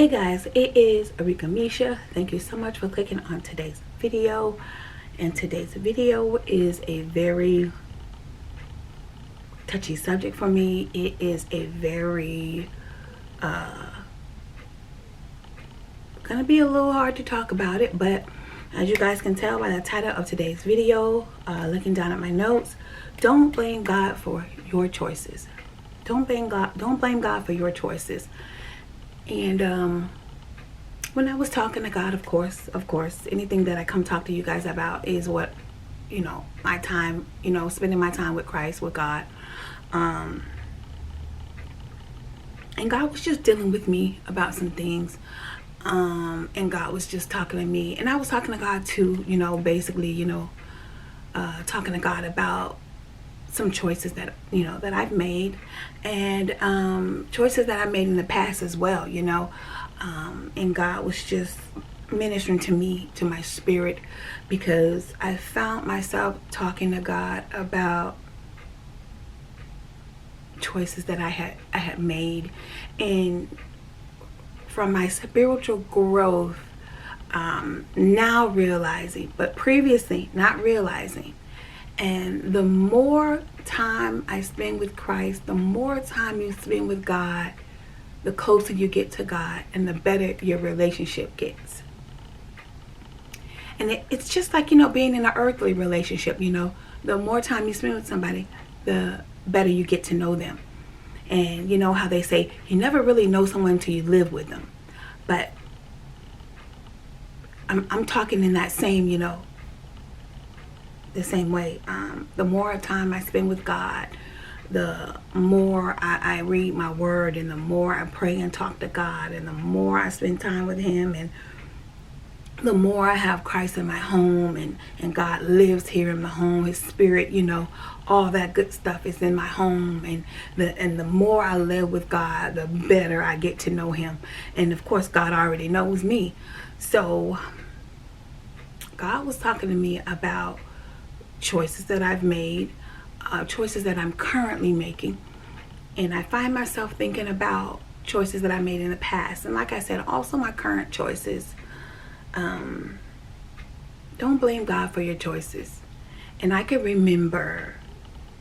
guys, it is Arika Misha. Thank you so much for clicking on today's video. And today's video is a very touchy subject for me. It is a very gonna be a little hard to talk about it, but as you guys can tell by the title of today's video, looking down at my notes, don't blame God for your choices. Don't blame God for your choices. And when I was talking to God, of course, anything that I come talk to you guys about is what, my time, spending my time with Christ, with God. And God was just dealing with me about some things. And God was just talking to me. And I was talking to God too, basically, talking to God about some choices that that I've made, and choices that I made in the past as well, and God was just ministering to me, to my spirit, because I found myself talking to God about choices that I had made, and from my spiritual growth, now realizing, but previously not realizing. And the more time I spend with Christ, the more time you spend with God, the closer you get to God and the better your relationship gets. And it's just like, being in an earthly relationship, the more time you spend with somebody, the better you get to know them. And you know how they say, you never really know someone until you live with them. But I'm talking in that same, the same way. The more time I spend with God, the more I read my word, and the more I pray and talk to God, and the more I spend time with Him, and the more I have Christ in my home, and God lives here in my home, His Spirit, all that good stuff is in my home, and the more I live with God, the better I get to know Him. And of course, God already knows me. So God was talking to me about choices that I've made, choices that I'm currently making, and I find myself thinking about choices that I made in the past, and like I said, also my current choices. Don't blame God for your choices. And I can remember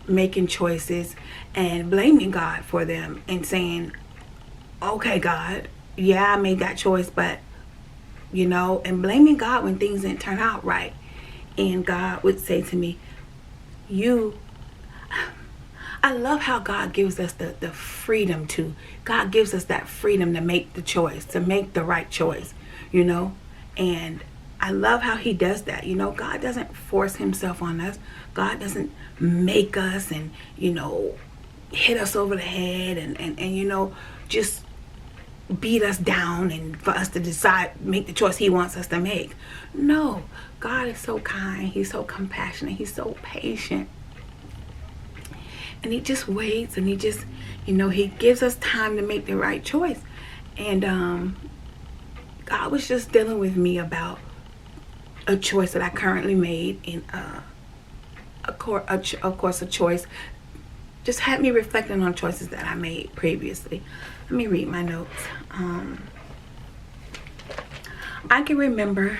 making choices and blaming God for them and saying, okay, God, yeah, I made that choice, but and blaming God when things didn't turn out right. And God would say to me, I love how God gives us the freedom to, God gives us that freedom to make the choice, to make the right choice, and I love how He does that. God doesn't force Himself on us. God doesn't make us and, hit us over the head and just beat us down and for us to decide, make the choice He wants us to make. No, God is so kind. He's so compassionate. He's so patient. And He just waits, and He just, He gives us time to make the right choice. And God was just dealing with me about a choice that I currently made, and of course a choice just had me reflecting on choices that I made previously. Let me read my notes. I can remember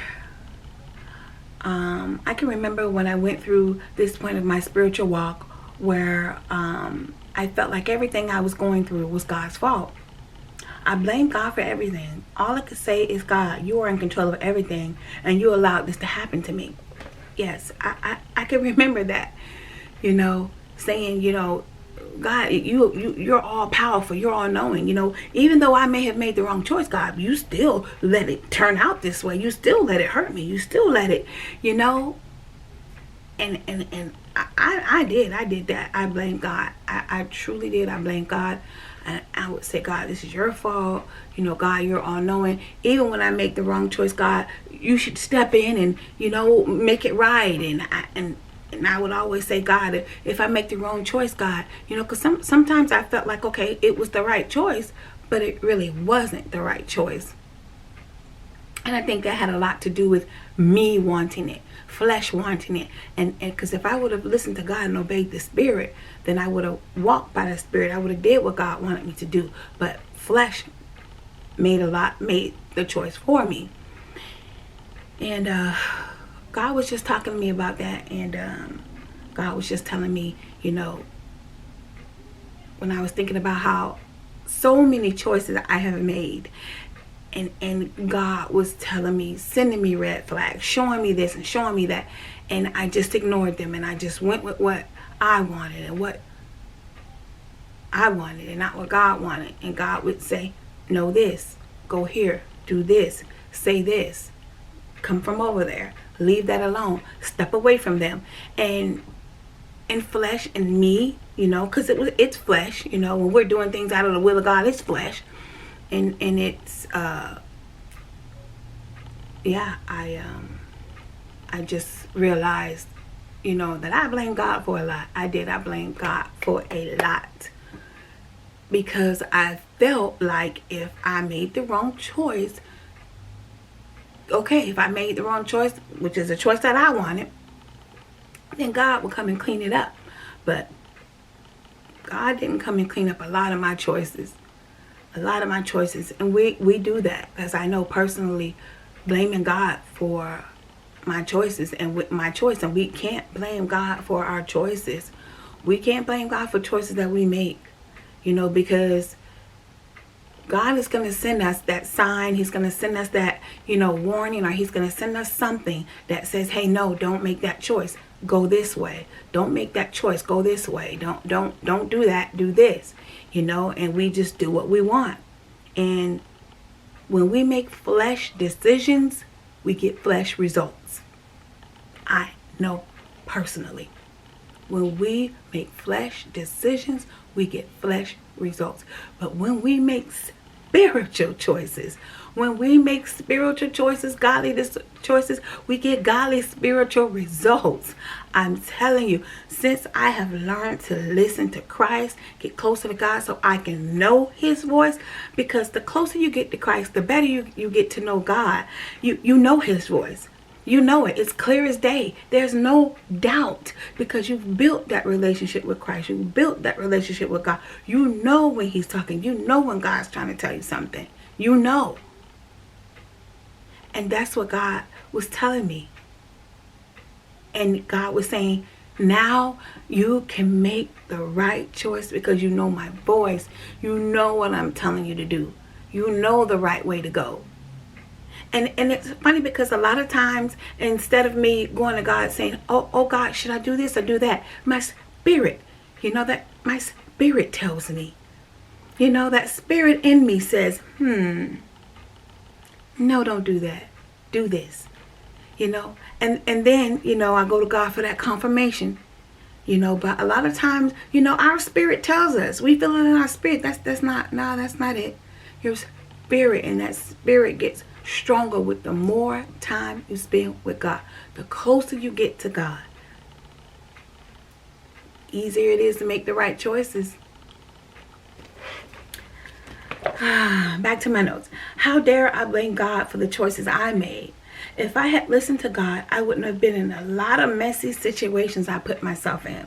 when I went through this point of my spiritual walk where I felt like everything I was going through was God's fault. I blame God for everything. All I could say is, God, you are in control of everything, and you allowed this to happen to me. Yes, I can remember that, saying, God, you're all powerful, you're all knowing, even though I may have made the wrong choice, God, you still let it turn out this way. You still let it hurt me. You still let it, and I did that. I blamed God. I truly did. I blamed God. And I would say, God, this is your fault. God, you're all knowing. Even when I make the wrong choice, God, you should step in and, make it right. And I would always say, God, if I make the wrong choice, God, because sometimes I felt like, okay, it was the right choice, but it really wasn't the right choice. And I think that had a lot to do with me wanting it, flesh wanting it. And because if I would have listened to God and obeyed the Spirit, then I would have walked by the Spirit. I would have did what God wanted me to do. But flesh made the choice for me. And God was just talking to me about that, and God was just telling me, when I was thinking about how so many choices I have made, and God was telling me, sending me red flags, showing me this and showing me that, and I just ignored them, and I just went with what I wanted and what I wanted and not what God wanted. And God would say, know this, go here, do this, say this, come from over there, leave that alone, step away from them. And flesh and me, because it's flesh, when we're doing things out of the will of God, it's flesh. And it's I just realized, that I blame God for a lot. I blame God for a lot, because I felt like if I made the wrong choice, if I made the wrong choice, which is a choice that I wanted, then God would come and clean it up. But God didn't come and clean up a lot of my choices. And we do that, as I know personally, blaming God for my choices and with my choice. And we can't blame God for our choices. We can't blame God for choices that we make, because God is going to send us that sign. He's going to send us that, warning, or he's going to send us something that says, hey, no, don't make that choice. Go this way. Don't make that choice. Go this way. Don't do that. Do this, and we just do what we want. And when we make flesh decisions, we get flesh results. I know personally. When we make flesh decisions, we get flesh results. But when we make spiritual choices, godly choices, we get godly spiritual results. I'm telling you, since I have learned to listen to Christ, get closer to God so I can know his voice, because the closer you get to Christ, the better you get to know God. You know his voice. You know it. It's clear as day. There's no doubt, because you've built that relationship with Christ. You've built that relationship with God. You know when he's talking. You know when God's trying to tell you something. You know. And that's what God was telling me. And God was saying, now you can make the right choice, because you know my voice. You know what I'm telling you to do. You know the right way to go. And it's funny, because a lot of times, instead of me going to God saying, oh God, should I do this or do that? My spirit, that my spirit tells me. That spirit in me says, no, don't do that. Do this. And then, I go to God for that confirmation. But a lot of times, our spirit tells us. We feel it in our spirit. That's not it. Your spirit, and that spirit gets stronger with the more time you spend with God. The closer you get to God, easier it is to make the right choices. Back to my notes. How dare I blame God for the choices I made? If I had listened to God, I wouldn't have been in a lot of messy situations I put myself in,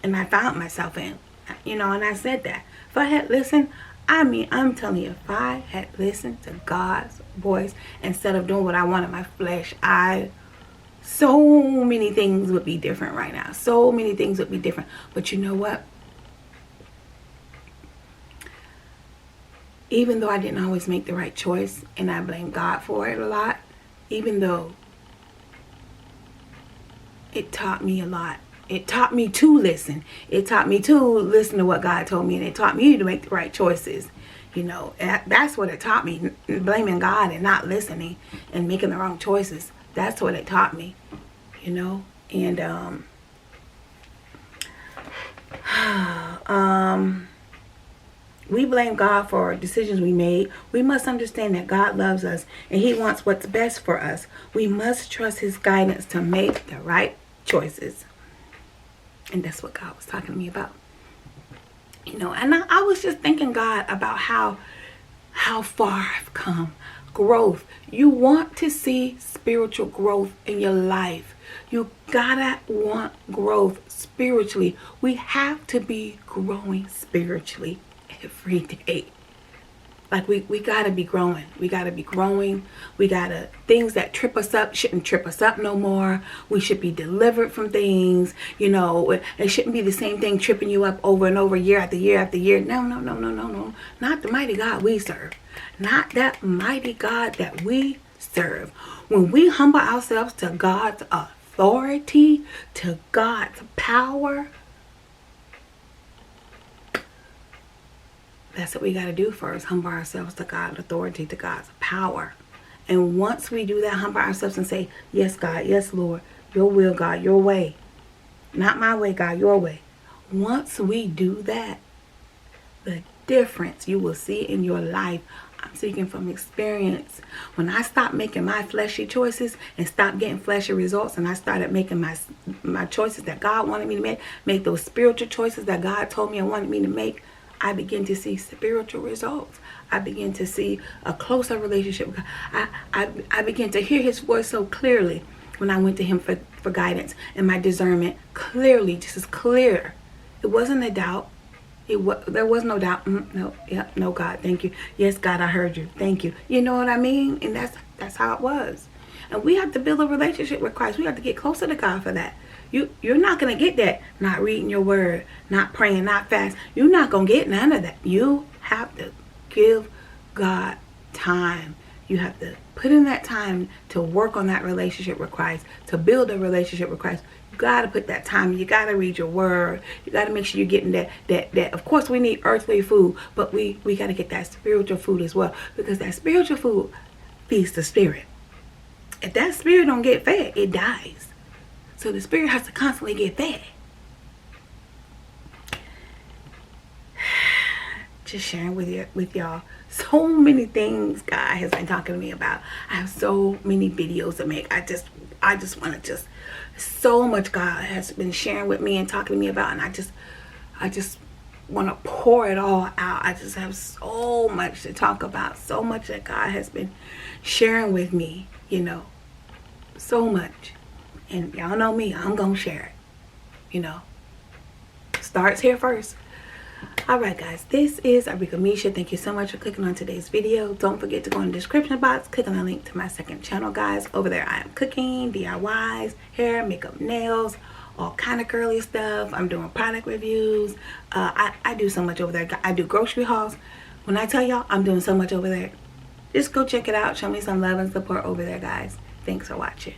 and I found myself in, and I said that. If I had listened, I'm telling you, if I had listened to God's voice instead of doing what I want in my flesh, so many things would be different right now. So many things would be different. But you know what? Even though I didn't always make the right choice, and I blame God for it a lot, even though it taught me a lot. It taught me to listen. It taught me to listen to what God told me, and it taught me to make the right choices. That's what it taught me. Blaming God and not listening and making the wrong choices. That's what it taught me. And we blame God for decisions we made. We must understand that God loves us and he wants what's best for us. We must trust his guidance to make the right choices. And that's what God was talking to me about. And I was just thinking, God, about how far I've come. Growth. You want to see spiritual growth in your life. You gotta want growth spiritually. We have to be growing spiritually every day. Like we gotta be growing. We gotta be growing. We gotta, things that trip us up shouldn't trip us up no more. We should be delivered from things. You know, it shouldn't be the same thing tripping you up over and over, year after year after year. No, no, no, no, no, no. Not the mighty God we serve. Not that mighty God that we serve. When we humble ourselves to God's authority, to God's power, that's what we got to do first. Humble ourselves to God's authority, to God's power. And once we do that, humble ourselves and say, yes, God, yes, Lord, your will, God, your way. Not my way, God, your way. Once we do that, the difference you will see in your life, I'm speaking from experience. When I stopped making my fleshy choices and stopped getting fleshy results, and I started making my choices that God wanted me to make those spiritual choices that God told me and wanted me to make, I begin to see spiritual results. I begin to see a closer relationship with God. I begin to hear his voice so clearly when I went to him for guidance, and my discernment clearly, just as clear. It wasn't a doubt. There was no doubt. No, God, thank you. Yes, God, I heard you. Thank you. You know what I mean? And that's how it was. And we have to build a relationship with Christ. We have to get closer to God for that. You're not going to get that not reading your word, not praying, not fast. You're not going to get none of that. You have to give God time. You have to put in that time to work on that relationship with Christ, to build a relationship with Christ. You got to put that time. You got to read your word. You got to make sure you're getting that. Of course, we need earthly food, but we got to get that spiritual food as well, because that spiritual food feeds the spirit. If that spirit don't get fed, it dies. So the spirit has to constantly get fed. Just sharing with y'all so many things God has been talking to me about. I have so many videos to make. I just want to so much God has been sharing with me and talking to me about, and I just want to pour it all out. I just have so much to talk about, so much that God has been sharing with me, you know, so much. And y'all know me, I'm gonna share it, you know. Starts here first. Alright guys, this is Arika Misha. Thank you so much for clicking on today's video. Don't forget to go in the description box, click on the link to my second channel, guys. Over there I am cooking, DIYs, hair, makeup, nails, all kind of girly stuff. I'm doing product reviews. I do so much over there. I do grocery hauls. When I tell y'all I'm doing so much over there, just go check it out. Show me some love and support over there, guys. Thanks for watching.